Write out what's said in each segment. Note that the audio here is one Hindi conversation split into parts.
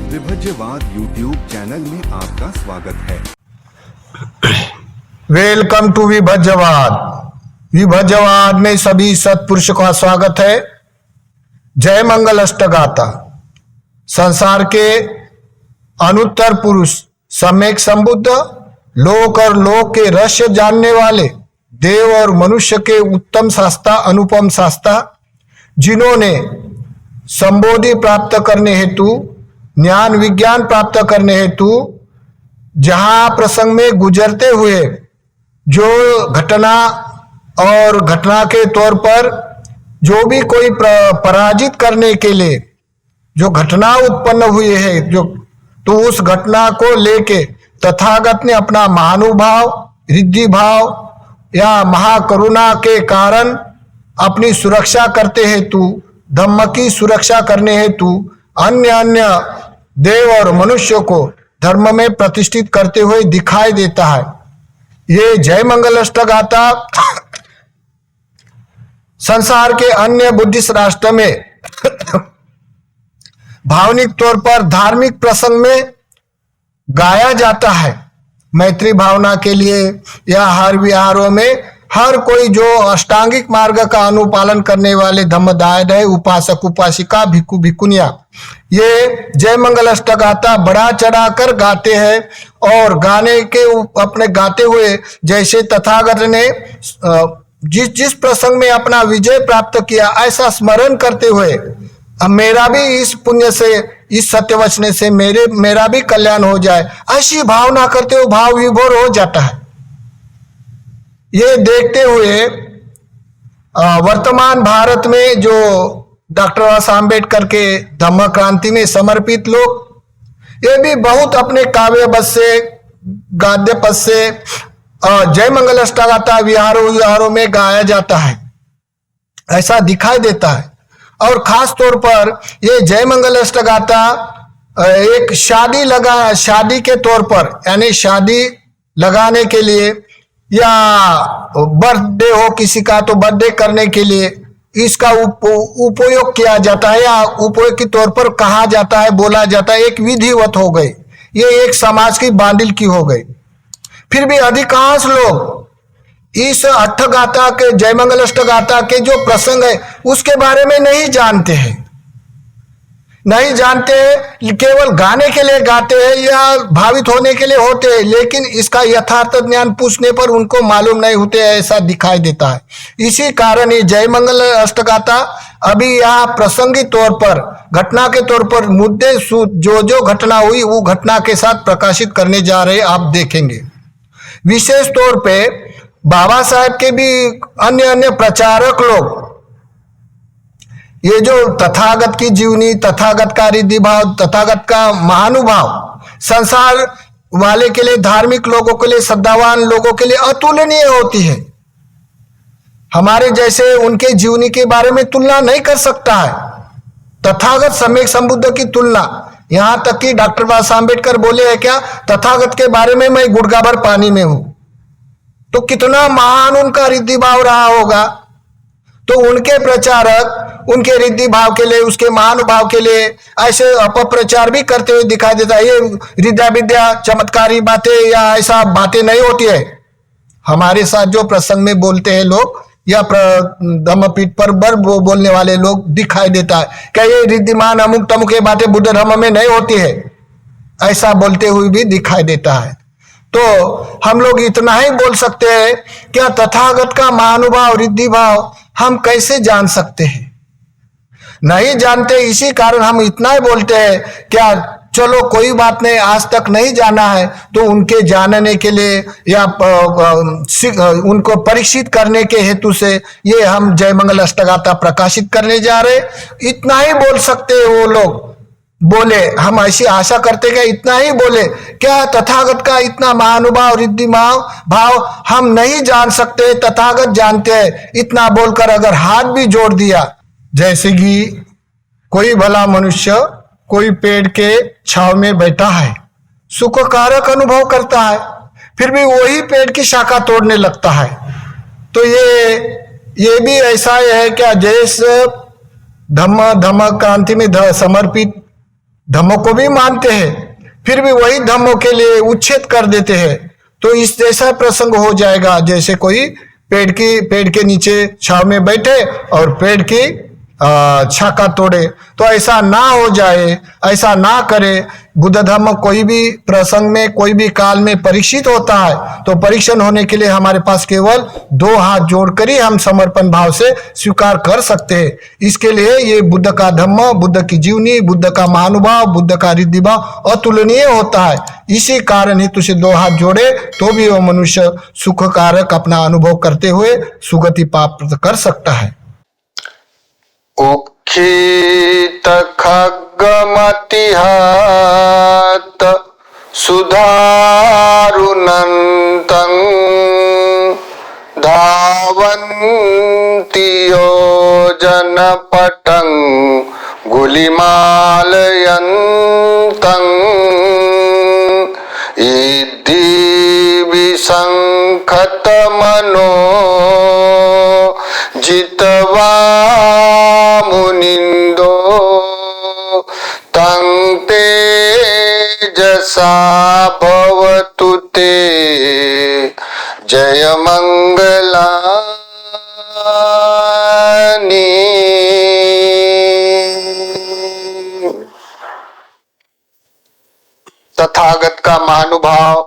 विभज्यवाद यूट्यूब चैनल में आपका स्वागत है। Welcome to विभज्यवाद। विभज्यवाद में सभी सत्पुरुषों का स्वागत है। जय मंगल अष्टगाथा। संसार के अनुत्तर पुरुष, सम्यक संबुद्ध, लोक और लोक के रहस्य जानने वाले, देव और मनुष्य के उत्तम शास्त्रा, अनुपम शास्त्रा, जिन्होंने संबोधि प्राप्त करने हेतु, ज्ञान विज्ञान प्राप्त करने हेतु जहां प्रसंग में गुजरते हुए जो घटना और घटना के तौर पर जो भी कोई पराजित करने के लिए जो घटना उत्पन्न हुई है, जो तो उस घटना को लेके तथागत ने अपना महानुभाव, रिद्धि भाव या महाकरुणा के कारण अपनी सुरक्षा करते हेतु, धम्म की सुरक्षा करने हेतु अन्य अन्य देव और मनुष्यों को धर्म में प्रतिष्ठित करते हुए दिखाई देता है। ये जय मंगल अष्टगाथा संसार के अन्य बुद्धिस्ट राष्ट्र में भावनिक तौर पर धार्मिक प्रसंग में गाया जाता है। मैत्री भावना के लिए या हर विहारों में हर कोई जो अष्टांगिक मार्ग का अनुपालन करने वाले धम्मदायद है, उपासक उपासिका, भिक्खु भिक्खुनिया, ये जय मंगल अष्टगाथा बड़ा चढ़ाकर गाते हैं और गाने के अपने गाते हुए जैसे तथागत ने जिस जिस प्रसंग में अपना विजय प्राप्त किया ऐसा स्मरण करते हुए अब मेरा भी इस पुण्य से, इस सत्यवचने से मेरा भी कल्याण हो जाए, ऐसी भावना करते हुए भाव विभोर हो जाता है। ये देखते हुए वर्तमान भारत में जो डॉक्टर बाबा साहब अम्बेडकर के धम्म क्रांति में समर्पित लोग, ये भी बहुत अपने काव्य पद से, गाद्य पद से जय मंगल अष्टगाथा विहारों में गाया जाता है, ऐसा दिखाई देता है। और खास तौर पर ये जय मंगल अष्टगाथा एक शादी के तौर पर, यानी शादी लगाने के लिए या बर्थडे हो किसी का तो बर्थडे करने के लिए इसका उपयोग किया जाता है या उपयोग के तौर पर कहा जाता है, बोला जाता है। एक विधिवत हो गई, ये एक समाज की बांडिल की हो गई। फिर भी अधिकांश लोग इस अष्टगाथा के, जय मंगल अष्टगाथा के जो प्रसंग है उसके बारे में नहीं जानते हैं, केवल गाने के लिए गाते हैं या भावित होने के लिए होते हैं, लेकिन इसका यथार्थ ज्ञान पूछने पर उनको मालूम नहीं होते, ऐसा दिखाई देता है। इसी कारण ये जय मंगल अष्टगाथा अभी यहाँ प्रसंगी तौर पर, घटना के तौर पर मुद्दे जो घटना हुई वो घटना के साथ प्रकाशित करने जा रहे, आप देखेंगे। विशेष तौर पे बाबा साहेब के भी अन्य प्रचारक लोग ये जो तथागत की जीवनी, तथागत का रिद्धि भाव, तथागत का महानुभाव संसार वाले के लिए, धार्मिक लोगों के लिए, श्रद्धावान लोगों के लिए अतुलनीय होती है। हमारे जैसे उनके जीवनी के बारे में तुलना नहीं कर सकता है तथागत सम्यक संबुद्ध की तुलना। यहां तक कि डॉक्टर बाबा साहब अम्बेडकर बोले हैं क्या, तथागत के बारे में मैं गुड़गा भर पानी में हूं। तो कितना महान उनका रिद्धि भाव रहा होगा। तो उनके प्रचारक उनके रिद्धि भाव के लिए, उसके महानुभाव के लिए ऐसे अपप्रचार भी करते हुए दिखाई देता है। ये रिद्या विद्या चमत्कारी बातें या ऐसा बातें नहीं होती है। हमारे साथ जो प्रसंग में बोलते हैं लोग या धम्मपीठ पर बोलने वाले लोग दिखाई देता है क्या ये रिद्धिमान अमुक तमुक ये बातें बुद्ध धर्म में नहीं होती है, ऐसा बोलते हुए भी दिखाई देता है। तो हम लोग इतना ही बोल सकते हैं, क्या तथागत का महानुभाव, रिद्धि भाव हम कैसे जान सकते हैं? नहीं जानते, इसी कारण हम इतना ही बोलते हैं, क्या चलो कोई बात नहीं, आज तक नहीं जाना है तो उनके जानने के लिए या उनको परीक्षित करने के हेतु से ये हम जय मंगल अष्टगाथा प्रकाशित करने जा रहे, इतना ही बोल सकते हैं। वो लोग बोले, हम ऐसी आशा करते कि इतना ही बोले, क्या तथागत का इतना महानुभाव, रिद्धि भाव हम नहीं जान सकते, तथागत जानते हैं। इतना बोलकर अगर हाथ भी जोड़ दिया, जैसे कि कोई भला मनुष्य कोई पेड़ के छांव में बैठा है, सुखकारक अनुभव करता है, फिर भी वही पेड़ की शाखा तोड़ने लगता है। तो ये भी ऐसा है क्या, जैसे धम्म क्रांति में समर्पित धम्मों को भी मानते हैं, फिर भी वही धम्मों के लिए उच्छेद कर देते हैं। तो इस जैसा प्रसंग हो जाएगा जैसे कोई पेड़ के नीचे छाव में बैठे और पेड़ की छाका तोड़े। तो ऐसा ना हो जाए, ऐसा ना करे। बुद्ध धर्म कोई भी प्रसंग में, कोई भी काल में परीक्षित होता है, तो परीक्षण होने के लिए हमारे पास केवल 2 हाथ जोड़कर ही हम समर्पण भाव से स्वीकार कर सकते हैं। इसके लिए ये बुद्ध का धम्म, बुद्ध की जीवनी, बुद्ध का महानुभाव, बुद्ध का रिद्धि भाव अतुलनीय होता है। इसी कारण ही तुझे 2 हाथ जोड़े तो भी वो मनुष्य सुख कारक अपना अनुभव करते हुए सुगति प्राप्त कर सकता है। उक्षित खड्गमतिहत सुधारुनन्तं धावन्ति योजनपटं गुलिमालयन्तं इद्धि विसङ्खतमनो जित्वा मुनिन्दो तं तेजसा भवतु ते जयमङ्गलानि। तथागत का महानुभाव,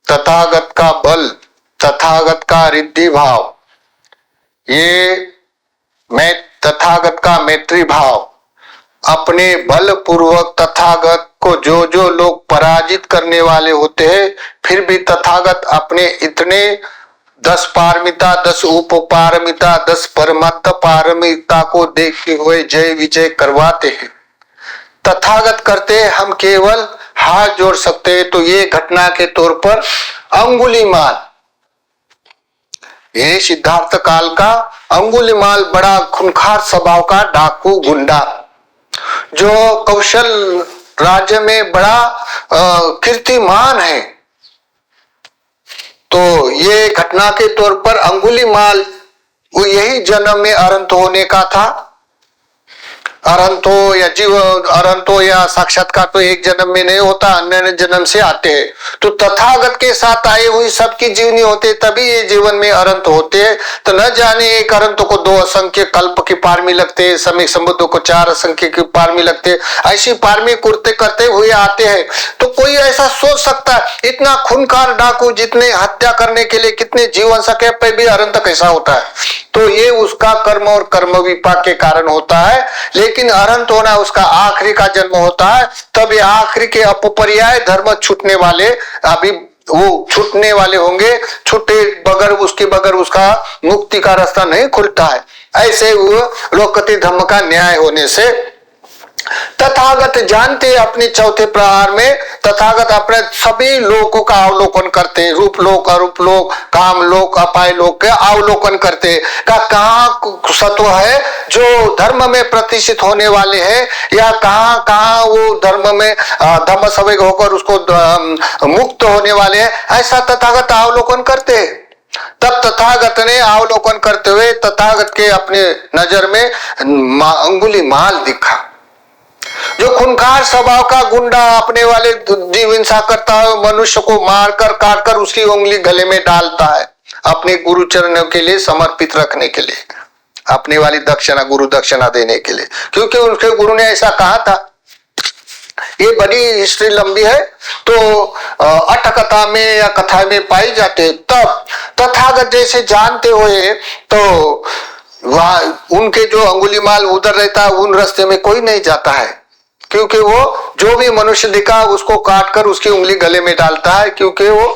तथागत का बल, तथागत का रिद्धि भाव, ये मैं तथागत का मैत्री भाव, अपने बल पूर्वक तथागत को जो लोग पराजित करने वाले होते हैं, फिर भी तथागत अपने इतने 10 पारमिता, 10 उपपारमिता, 10 परमत्त पारमिता को देखते हुए जय विजय करवाते हैं। तथागत करते हम केवल हाथ जोड़ सकते हैं। तो ये घटना के तौर पर अंगुलीमाल, ये सिद्धार्थ काल का अंगुलीमाल बड़ा खूंखार स्वभाव का डाकू गुंडा, जो कौशल राज्य में बड़ा कीर्तिमान है। तो ये घटना के तौर पर अंगुलीमाल वो यही जन्म में अरंत होने का था। अरंत हो या जीव, अरंत हो या साक्षात्कार तो एक जन्म में नहीं होता, अन्य जन्म से आते हैं। तो तथागत के साथ आए हुई सबकी जीवनी होते, तभी ये जीवन में अरंत होते हैं। तो न जाने एक अरंत को 2 असंख्य कल्प की पारमी लगते हैं, समय समुद्र को 4 असंख्य की पारमी लगते हैं। ऐसी पारमी कुर्ते करते हुए आते हैं। तो कोई ऐसा सोच सकता है इतना खूनखार डाकू जितने हत्या करने के लिए कितने जीवन सके पे भी अरंत कैसा होता है? तो ये उसका कर्म और कर्म विपाक के कारण होता है। लेकिन अरंत होना उसका आखिरी का जन्म होता है। तब ये आखिरी के अपपर्याय धर्म छूटने वाले, अभी वो छूटने वाले होंगे, छूटे बगैर उसका मुक्ति का रास्ता नहीं खुलता है। ऐसे वो लोकति धर्म का न्याय होने से तथागत जानते अपने चौथे प्रहार में, तथागत अपने सभी लोकों का अवलोकन करते हैं, रूप लोक, अरूप लोक, काम लोक, अपाय लोक के अवलोकन करते का कहाँ सत्व है जो धर्म में प्रतिष्ठित होने वाले हैं, या कहाँ वो धर्म में धम्म सवेग होकर उसको मुक्त होने वाले हैं। ऐसा तथागत अवलोकन करते हैं। तब तथागत ने अवलोकन करते हुए तथागत के अपने नजर में अंगुलीमाल दिखा, जो खूंखार स्वभाव का गुंडा अपने वाले जीव हिंसा करता है, मनुष्य को मारकर काटकर उसकी उंगली गले में डालता है अपने गुरु चरणों के लिए समर्पित रखने के लिए, अपने वाली दक्षिणा, गुरु दक्षिणा देने के लिए, क्योंकि उनके गुरु ने ऐसा कहा था। ये बड़ी हिस्ट्री लंबी है, तो अटकथा में या कथा में पाई जाते। तब तथागत जैसे जानते हुए तो वहां उनके जो अंगुलीमाल उधर रहता है, उन रास्ते में कोई नहीं जाता है, क्योंकि वो जो भी मनुष्य दिखा उसको काटकर उसकी उंगली गले में डालता है, क्योंकि वो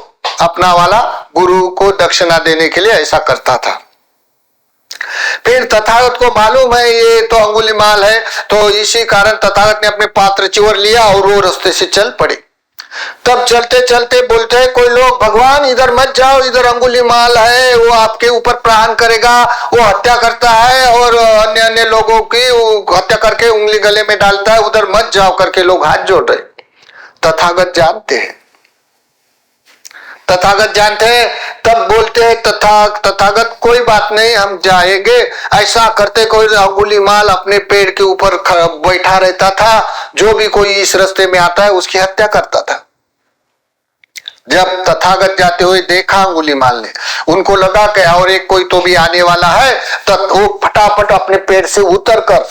अपना वाला गुरु को दक्षिणा देने के लिए ऐसा करता था। फिर तथागत को मालूम है ये तो अंगुलीमाल है, तो इसी कारण तथागत ने अपने पात्र चिवर लिया और वो रास्ते से चल पड़े। तब चलते चलते बोलते हैं कोई लोग, भगवान इधर मत जाओ, इधर अंगुलीमाल है, वो आपके ऊपर प्रहार करेगा, वो हत्या करता है और अन्य अन्य लोगों की वो हत्या करके उंगली गले में डालता है, उधर मत जाओ करके लोग हाथ जोड़ रहे। तथागत जानते हैं, तथागत जानते हैं, तब बोलते हैं तथागत कोई बात नहीं, हम जाएंगे। ऐसा करते कोई अंगुलीमाल अपने पेड़ के ऊपर बैठा रहता था, जो भी कोई इस रास्ते में आता है उसकी हत्या करता था। जब तथागत जाते हुए देखा अंगुलीमाल ने, उनको लगा कि और एक कोई तो भी आने वाला है, तब वो फटाफट अपने पेड़ से उतर कर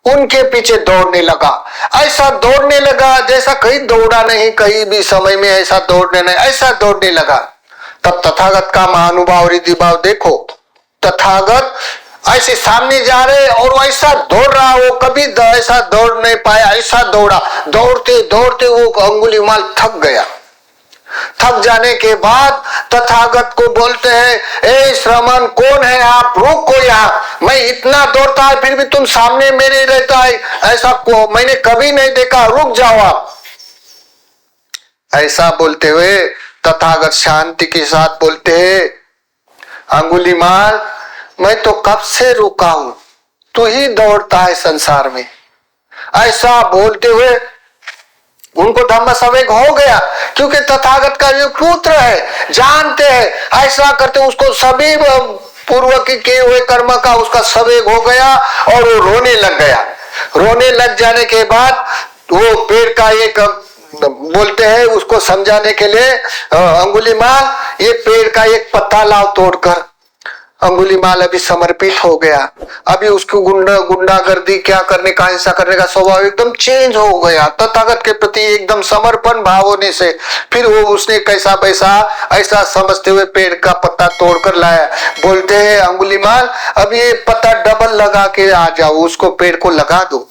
उनके पीछे दौड़ने लगा। ऐसा दौड़ने लगा जैसा कहीं दौड़ा नहीं, कहीं भी समय में ऐसा दौड़ने नहीं, ऐसा दौड़ने लगा। तब तथागत का महानुभाव रिद्धि भाव देखो, तथागत ऐसे सामने जा रहे और ऐसा दौड़ रहा, वो कभी ऐसा दौड़ नहीं पाया, ऐसा दौड़ा। दौड़ते दौड़ते वो अंगुलीमाल थक गया। थक जाने के बाद तथागत को बोलते हैं, ए श्रमण कौन है आप, रुको यहाँ, मैं इतना दौड़ता है फिर भी तुम सामने मेरे रहता है, ऐसा को मैंने कभी नहीं देखा, रुक जाओ आप। ऐसा बोलते हुए तथागत शांति के साथ बोलते हैं, अंगुलीमाल मैं तो कब से रुका हूं, तू ही दौड़ता है संसार में। ऐसा बोलते हुए उनको धम्म संवेग हो गया, क्योंकि तथागत का जो पुत्र है, जानते हैं ऐसा करते उसको सभी पूर्व के किए हुए कर्म का उसका संवेग हो गया और वो रोने लग गया। रोने लग जाने के बाद वो पेड़ का एक बोलते हैं उसको समझाने के लिए, अंगुलीमाल ये पेड़ का एक पत्ता लाओ तोड़कर। अंगुलीमाल अभी समर्पित हो गया, अभी उसको गुंडागर्दी क्या करने का, हिंसा करने का स्वभाव एकदम चेंज हो गया। तथागत के प्रति एकदम समर्पण भाव होने से फिर वो उसने कैसा वैसा ऐसा समझते हुए पेड़ का पत्ता तोड़कर लाया। बोलते हैं अंगुलीमाल अब ये पत्ता डबल लगा के आ जाओ, उसको पेड़ को लगा दो।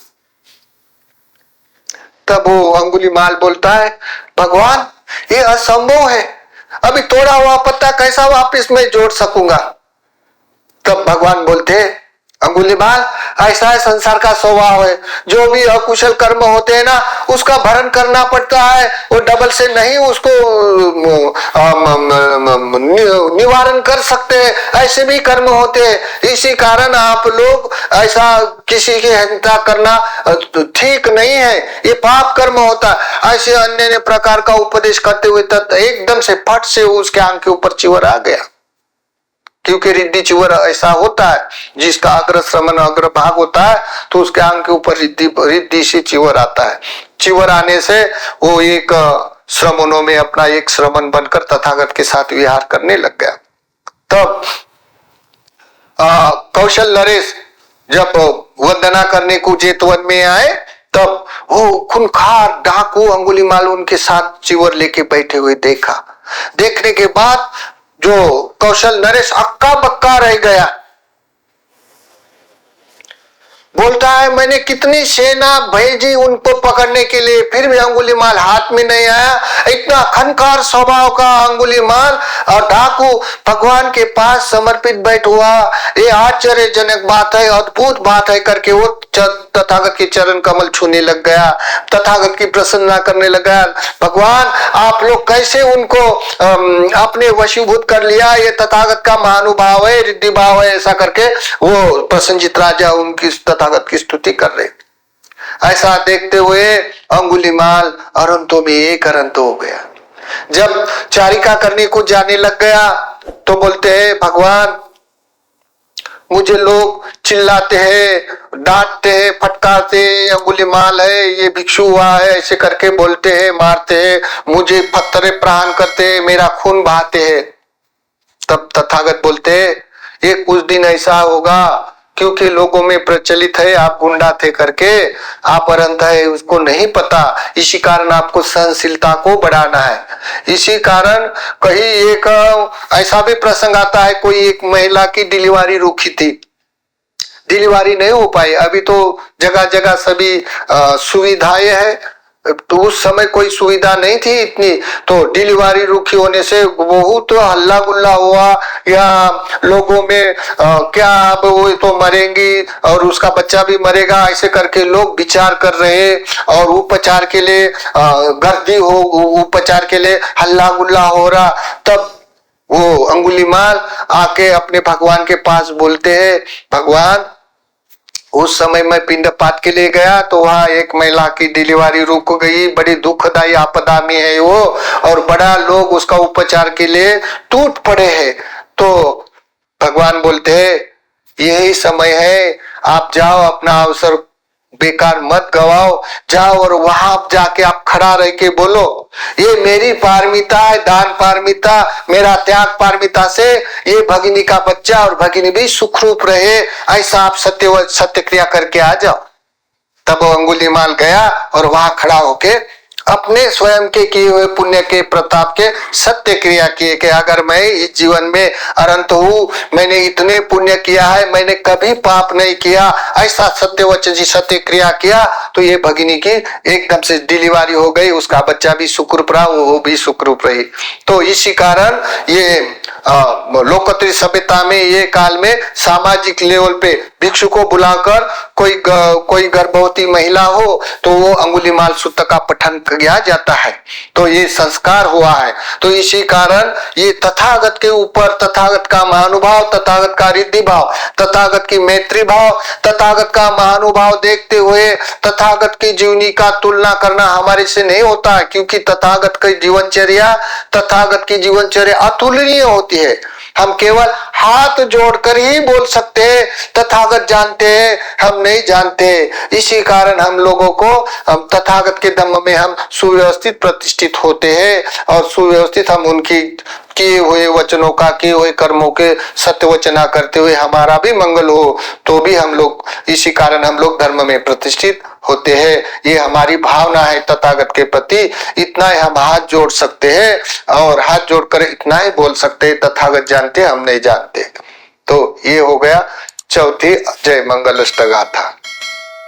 तब वो अंगुलीमाल बोलता है, भगवान ये असंभव है, अभी तोड़ा हुआ पत्ता कैसा वापिस मैं जोड़ सकूंगा। तब भगवान बोलते, अंगुलीमाल ऐसा है संसार का स्वभाव है, जो भी अकुशल कर्म होते हैं ना उसका भरण करना पड़ता है, वो डबल से नहीं उसको निवारण कर सकते हैं, ऐसे भी कर्म होते हैं। इसी कारण आप लोग ऐसा किसी की हिंसा करना ठीक नहीं है, ये पाप कर्म होता है। ऐसे अन्य प्रकार का उपदेश करते हुए एकदम से फट से उसके आंख के ऊपर चिवर आ गया, क्योंकि रिद्धि चिवर ऐसा होता है, जिसका अग्र श्रमण अग्र भाग होता है तो उसके आंख के ऊपर रिद्धि से चिवर आता है। चिवर आने से वो एक श्रमणों में अपना एक श्रमण बनकर तथागत के साथ विहार करने लग गया। तब कौशल नरेश जब वंदना करने को जेतवन में आए, तब वो खूंखार डाकू अंगुलीमाल उनके साथ चिवर लेके बैठे हुए देखा। देखने के बाद जो कौशल नरेश अक्का बक्का रह गया, बोलता है मैंने कितनी सेना भेजी उनको पकड़ने के लिए, फिर भी अंगुलीमाल हाथ में नहीं आया। इतना खनकार स्वभाव का अंगुलीमाल और डाकू भगवान के पास समर्पित बैठ हुआ, ये आश्चर्यजनक बात है, अद्भुत बात है करके वो तथागत के चरण कमल छूने लग गया, तथागत की प्रसन्नता करने लगा। भगवान आप लोग कैसे उनको अपने वशीभूत कर लिया, ये तथागत का महानुभाव है, रिद्धि भाव है, ऐसा करके वो प्रसन्नचित राजा उनकी तथागत की स्तुति कर रहे। ऐसा देखते हुए अंगुलीमाल अरंतों में एक अरंत हो गया। जब चारिका करने को जाने लग गया तो बोलते हैं भगवान मुझे लोग चिल्लाते हैं, डांटते हैं, फटकारते हैं, अंगुलीमाल है, ये भिक्षु हुआ है, ऐसे करके बोलते हैं, मारते हैं, मुझे पत्थरे प्रहार करते हैं, मेरा खून बहाते हैं। तब तथागत बोलते हैं ये कुछ दिन ऐसा होगा क्योंकि लोगों में प्रचलित है आप गुंडा थे करके, आप अरंत है उसको नहीं पता, इसी कारण आपको सहनशीलता को बढ़ाना है। इसी कारण कहीं एक ऐसा भी प्रसंग आता है, कोई एक महिला की डिलीवरी रुकी थी, डिलीवरी नहीं हो पाई। अभी तो जगह जगह सभी सुविधाएं है, तो उस समय कोई सुविधा नहीं थी इतनी, तो डिलीवरी रुकी होने से बहुत हल्ला गुल्ला हुआ, या लोगों में क्या अब वो तो मरेंगी और उसका बच्चा भी मरेगा, ऐसे करके लोग विचार कर रहे और उपचार के लिए गर्दी हो, उपचार के लिए हल्ला गुल्ला हो रहा। तब वो अंगुलीमाल आके अपने भगवान के पास बोलते हैं भगवान उस समय मैं पिंडपात के लिए गया तो वहां एक महिला की डिलीवरी रुक गई, बड़ी दुखदायी आपदा में है वो, और बड़ा लोग उसका उपचार के लिए टूट पड़े हैं। तो भगवान बोलते हैं यही समय है, आप जाओ, अपना अवसर बेकार मत गवाओ, जाओ और वहां जाके आप खड़ा रह के बोलो ये मेरी पारमिता है, दान पारमिता, मेरा त्याग पारमिता से ये भगिनी का बच्चा और भगिनी भी सुखरूप रहे, ऐसा आप सत्य क्रिया करके आ जाओ। तब वो अंगुलीमाल गया और वहां खड़ा होके अपने स्वयं के किए हुए पुण्य के प्रताप के सत्य क्रिया किए कि अगर मैं इस जीवन में अनंत हूँ, मैंने इतने पुण्य किया है, मैंने कभी पाप नहीं किया, ऐसा सत्य वचन जी सत्य क्रिया किया तो ये भगिनी की एकदम से डिलीवरी हो गई, उसका बच्चा भी सुखरूप रहा, वो भी सुखरूप रही। तो इसी कारण ये लोकोत्तरी सभ्यता में ये काल में सामाजिक लेवल पे भिक्षु को बुलाकर कोई गर्भवती महिला हो तो वो अंगुलीमाल सूत्र का पठन किया जाता है, तो ये संस्कार हुआ है। तो इसी कारण ये तथागत के ऊपर तथागत का महानुभाव, तथागत का रिद्धि भाव, तथागत की मैत्री भाव, तथागत का महानुभाव देखते हुए तथागत की जीवनी का तुलना करना हमारे से नहीं होता है, क्योंकि तथागत की जीवनचर्या अतुलनीय होती है। हम केवल हाथ जोड़कर ही बोल सकते हैं तथागत जानते हैं, हम नहीं जानते। इसी कारण हम लोगों को तथागत के धम्म में हम सुव्यवस्थित प्रतिष्ठित होते हैं और सुव्यवस्थित हम उनकी किए हुए वचनों का, किए हुए कर्मों के सत्य वचना करते हुए हमारा भी मंगल हो, तो भी हम लोग इसी कारण हम लोग धर्म में प्रतिष्ठित होते हैं। ये हमारी भावना है तथागत के प्रति, इतना ही हम हाथ जोड़ सकते हैं और हाथ जोड़कर इतना ही बोल सकते हैं तथागत जानते हम नहीं जानते। तो ये हो गया चौथी जय मंगल अष्टगाथा।